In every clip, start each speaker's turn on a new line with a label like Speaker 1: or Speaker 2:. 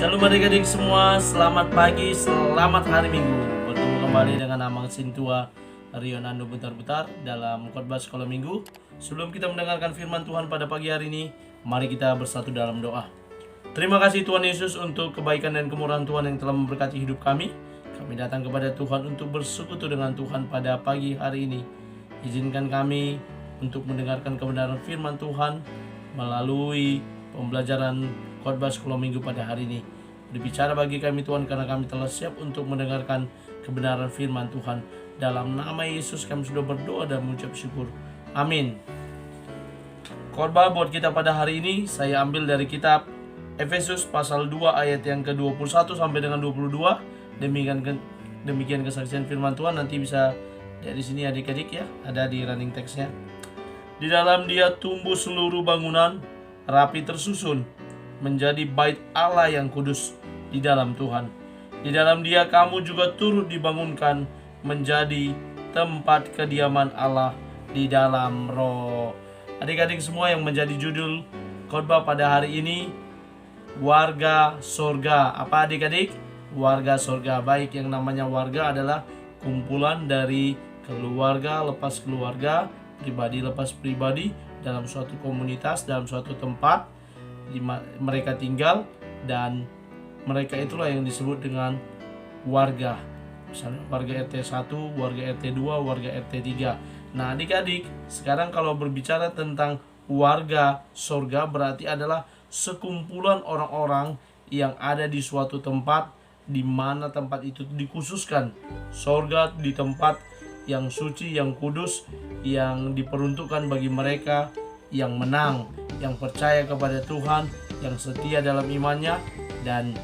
Speaker 1: Shalom adik-adik semua, selamat pagi, selamat hari Minggu. Bertemu kembali dengan Amang Sintua Rionando Butar-Butar dalam khotbah sekolah Minggu. Sebelum kita mendengarkan firman Tuhan pada pagi hari ini, mari kita bersatu dalam doa. Terima kasih Tuhan Yesus untuk kebaikan dan kemurahan Tuhan yang telah memberkati hidup kami. Kami datang kepada Tuhan untuk bersekutu dengan Tuhan pada pagi hari ini. Izinkan kami untuk mendengarkan kebenaran firman Tuhan melalui pembelajaran khotbah sekolah Minggu pada hari ini. Berbicara bagi kami Tuhan, karena kami telah siap untuk mendengarkan kebenaran firman Tuhan. Dalam nama Yesus kami sudah berdoa dan mengucap syukur. Amin. Khotbah buat kita pada hari ini saya ambil dari kitab Efesus pasal 2 ayat yang ke-21 sampai dengan 22. Demikian kesaksian firman Tuhan. Nanti bisa dari sini adik-adik ya, ada di running text-nya. Di dalam Dia tumbuh seluruh bangunan rapi tersusun menjadi bait Allah yang kudus di dalam Tuhan. Di dalam Dia kamu juga turut dibangunkan menjadi tempat kediaman Allah di dalam Roh. Adik-adik semua, yang menjadi judul khotbah pada hari ini, warga sorga. Apa adik-adik? Warga sorga. Baik, yang namanya warga adalah kumpulan dari keluarga lepas keluarga, pribadi lepas pribadi, dalam suatu komunitas, dalam suatu tempat di mereka tinggal, dan mereka itulah yang disebut dengan warga. Misalnya warga RT 1, warga RT 2, warga RT 3. Nah adik-adik, sekarang kalau berbicara tentang warga sorga, berarti adalah sekumpulan orang-orang yang ada di suatu tempat, di mana tempat itu dikhususkan. Sorga di tempat yang suci, yang kudus, yang diperuntukkan bagi mereka yang menang, yang percaya kepada Tuhan, yang setia dalam imannya, dan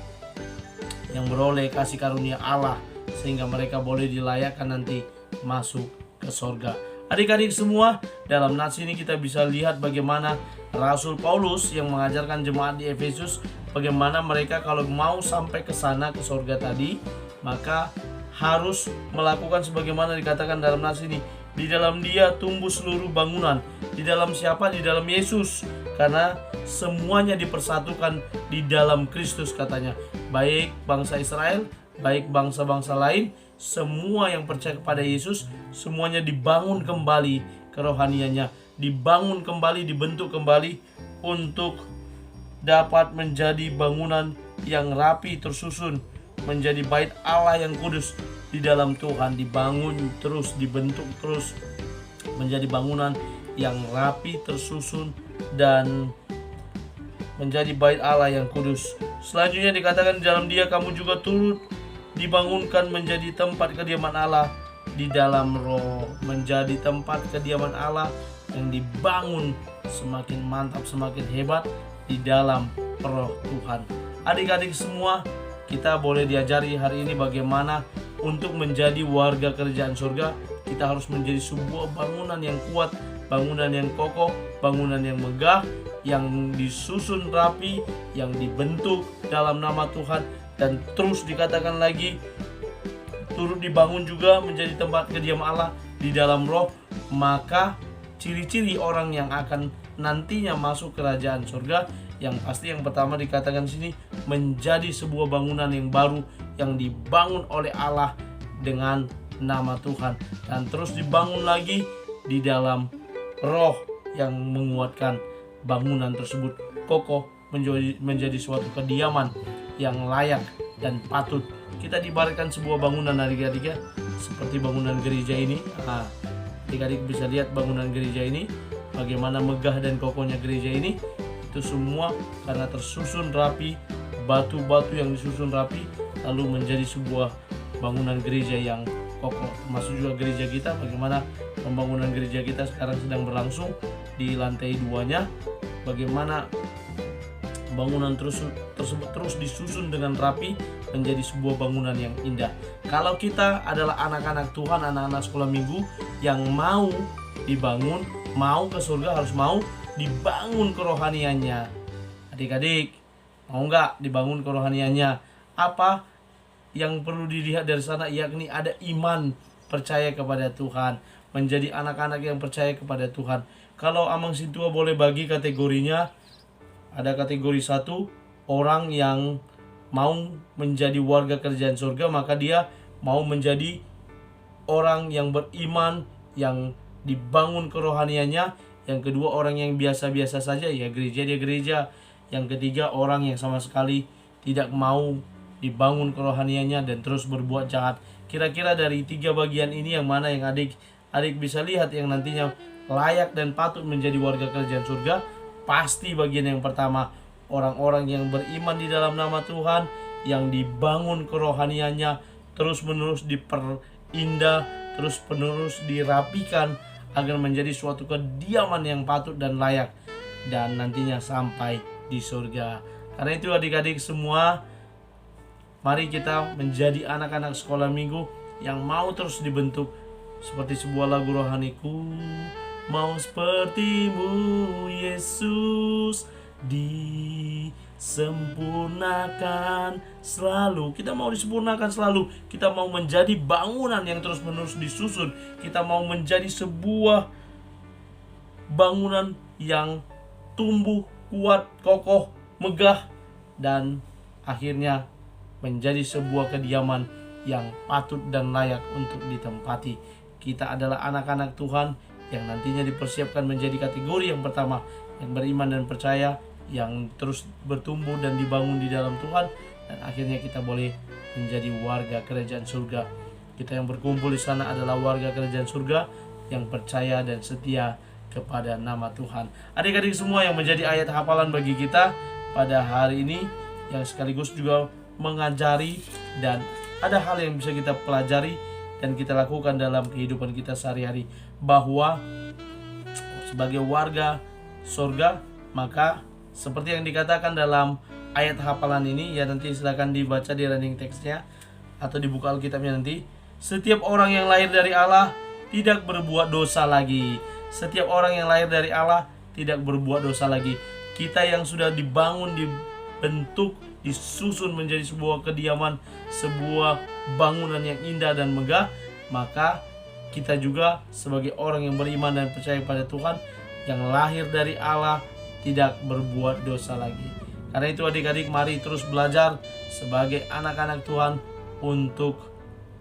Speaker 1: yang beroleh kasih karunia Allah, sehingga mereka boleh dilayakkan nanti masuk ke sorga. Adik-adik semua, dalam nats ini kita bisa lihat bagaimana Rasul Paulus yang mengajarkan jemaat di Efesus, bagaimana mereka kalau mau sampai ke sana, ke sorga tadi, maka harus melakukan sebagaimana dikatakan dalam nats ini. Di dalam Dia tumbuh seluruh bangunan. Di dalam siapa? Di dalam Yesus. Karena semuanya dipersatukan di dalam Kristus, katanya. Baik bangsa Israel, baik bangsa-bangsa lain, semua yang percaya kepada Yesus, semuanya dibangun kembali kerohaniannya, dibangun kembali, dibentuk kembali untuk dapat menjadi bangunan yang rapi tersusun, menjadi bait Allah yang kudus di dalam Tuhan. Dibangun terus, dibentuk terus menjadi bangunan yang rapi tersusun dan menjadi bait Allah yang kudus. Selanjutnya dikatakan, di dalam Dia kamu juga turut dibangunkan menjadi tempat kediaman Allah di dalam Roh. Menjadi tempat kediaman Allah yang dibangun semakin mantap, semakin hebat di dalam Roh Tuhan. Adik-adik semua, kita boleh diajari hari ini bagaimana untuk menjadi warga kerajaan surga. Kita harus menjadi sebuah bangunan yang kuat, bangunan yang kokoh, bangunan yang megah, yang disusun rapi, yang dibentuk dalam nama Tuhan. Dan terus dikatakan lagi, turut dibangun juga menjadi tempat kediaman Allah di dalam Roh. Maka ciri-ciri orang yang akan nantinya masuk kerajaan surga, yang pasti yang pertama dikatakan sini, menjadi sebuah bangunan yang baru, yang dibangun oleh Allah dengan nama Tuhan, dan terus dibangun lagi di dalam Roh yang menguatkan bangunan tersebut kokoh, menjadi suatu kediaman yang layak dan patut. Kita diibaratkan sebuah bangunan adik-adik ya, seperti bangunan gereja ini. Adik-adik bisa lihat bangunan gereja ini, bagaimana megah dan kokohnya gereja ini. Itu semua karena tersusun rapi, batu-batu yang disusun rapi, lalu menjadi sebuah bangunan gereja yang kokoh. Termasuk juga gereja kita, bagaimana pembangunan gereja kita sekarang sedang berlangsung di lantai 2-nya, bagaimana bangunan tersebut terus disusun dengan rapi menjadi sebuah bangunan yang indah. Kalau kita adalah anak-anak Tuhan, anak-anak sekolah minggu yang mau dibangun, mau ke surga, harus mau dibangun kerohaniannya. Adik-adik, mau nggak dibangun kerohaniannya? Apa yang perlu dilihat dari sana? Yakni ada iman, percaya kepada Tuhan, menjadi anak-anak yang percaya kepada Tuhan. Kalau Amang Sintua boleh bagi kategorinya, ada kategori 1, orang yang mau menjadi warga kerajaan surga, maka dia mau menjadi orang yang beriman, yang dibangun kerohaniannya. Yang kedua, orang yang biasa-biasa saja, ya gereja dia gereja. Yang ketiga, orang yang sama sekali tidak mau dibangun kerohaniannya dan terus berbuat jahat. Kira-kira dari 3 bagian ini yang mana yang adik bisa lihat yang nantinya layak dan patut menjadi warga kerajaan surga? Pasti bagian yang pertama, orang-orang yang beriman di dalam nama Tuhan, yang dibangun kerohaniannya, terus-menerus diperindah, terus-menerus dirapikan agar menjadi suatu kediaman yang patut dan layak, dan nantinya sampai di surga. Karena itu adik-adik semua, mari kita menjadi anak-anak sekolah minggu yang mau terus dibentuk seperti sebuah lagu rohaniku. Mau sepertimu Yesus, disempurnakan selalu. Kita mau disempurnakan selalu. Kita mau menjadi bangunan yang terus-menerus disusun. Kita mau menjadi sebuah bangunan yang tumbuh, kuat, kokoh, megah, dan akhirnya menjadi sebuah kediaman yang patut dan layak untuk ditempati. Kita adalah anak-anak Tuhan yang nantinya dipersiapkan menjadi kategori yang pertama, yang beriman dan percaya, yang terus bertumbuh dan dibangun di dalam Tuhan, dan akhirnya kita boleh menjadi warga kerajaan surga. Kita yang berkumpul di sana adalah warga kerajaan surga yang percaya dan setia kepada nama Tuhan. Adik-adik semua yang menjadi ayat hafalan bagi kita pada hari ini, yang sekaligus juga mengajari dan ada hal yang bisa kita pelajari dan kita lakukan dalam kehidupan kita sehari-hari, bahwa sebagai warga surga, maka seperti yang dikatakan dalam ayat hafalan ini, ya nanti silakan dibaca di running text-nya atau dibuka Alkitabnya nanti. Setiap orang yang lahir dari Allah tidak berbuat dosa lagi. Setiap orang yang lahir dari Allah tidak berbuat dosa lagi. Kita yang sudah dibangun, dibentuk, disusun menjadi sebuah kediaman, sebuah bangunan yang indah dan megah, maka kita juga sebagai orang yang beriman dan percaya pada Tuhan, yang lahir dari Allah, tidak berbuat dosa lagi. Karena itu adik-adik, mari terus belajar sebagai anak-anak Tuhan untuk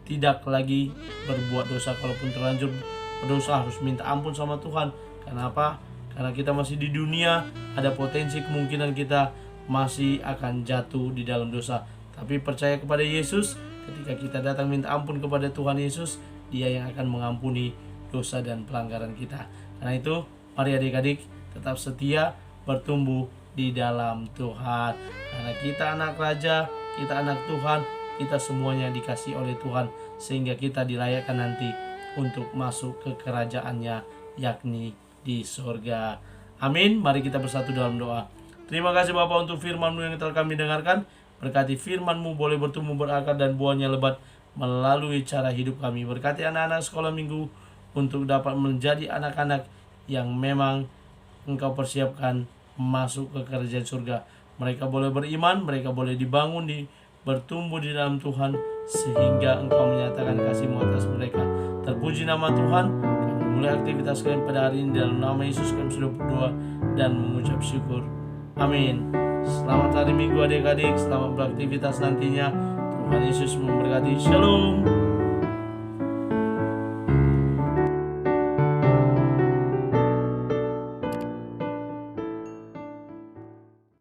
Speaker 1: tidak lagi berbuat dosa. Kalaupun terlanjur berdosa, harus minta ampun sama Tuhan. Kenapa? Karena kita masih di dunia, ada potensi kemungkinan kita masih akan jatuh di dalam dosa. Tapi percaya kepada Yesus, ketika kita datang minta ampun kepada Tuhan Yesus, Dia yang akan mengampuni dosa dan pelanggaran kita. Karena itu, mari adik-adik tetap setia, bertumbuh di dalam Tuhan. Karena kita anak raja, kita anak Tuhan, kita semuanya dikasih oleh Tuhan, sehingga kita dilayakkan nanti untuk masuk ke kerajaannya, yakni di surga. Amin. Mari kita bersatu dalam doa. Terima kasih Bapa untuk firman-Mu yang telah kami dengarkan. Berkati firman-Mu boleh bertumbuh berakar dan buahnya lebat melalui cara hidup kami. Berkati anak-anak sekolah minggu untuk dapat menjadi anak-anak yang memang Engkau persiapkan masuk ke kerajaan surga. Mereka boleh beriman, mereka boleh dibangun, bertumbuh di dalam Tuhan, sehingga Engkau menyatakan kasih-Mu atas mereka. Terpuji nama Tuhan. Kami mulai aktivitas kami pada hari ini dalam nama Yesus kami sudah berdoa dan mengucap syukur. Amin. Selamat hari Minggu adik-adik, selamat beraktivitas nantinya. Tuhan Yesus memberkati. Shalom.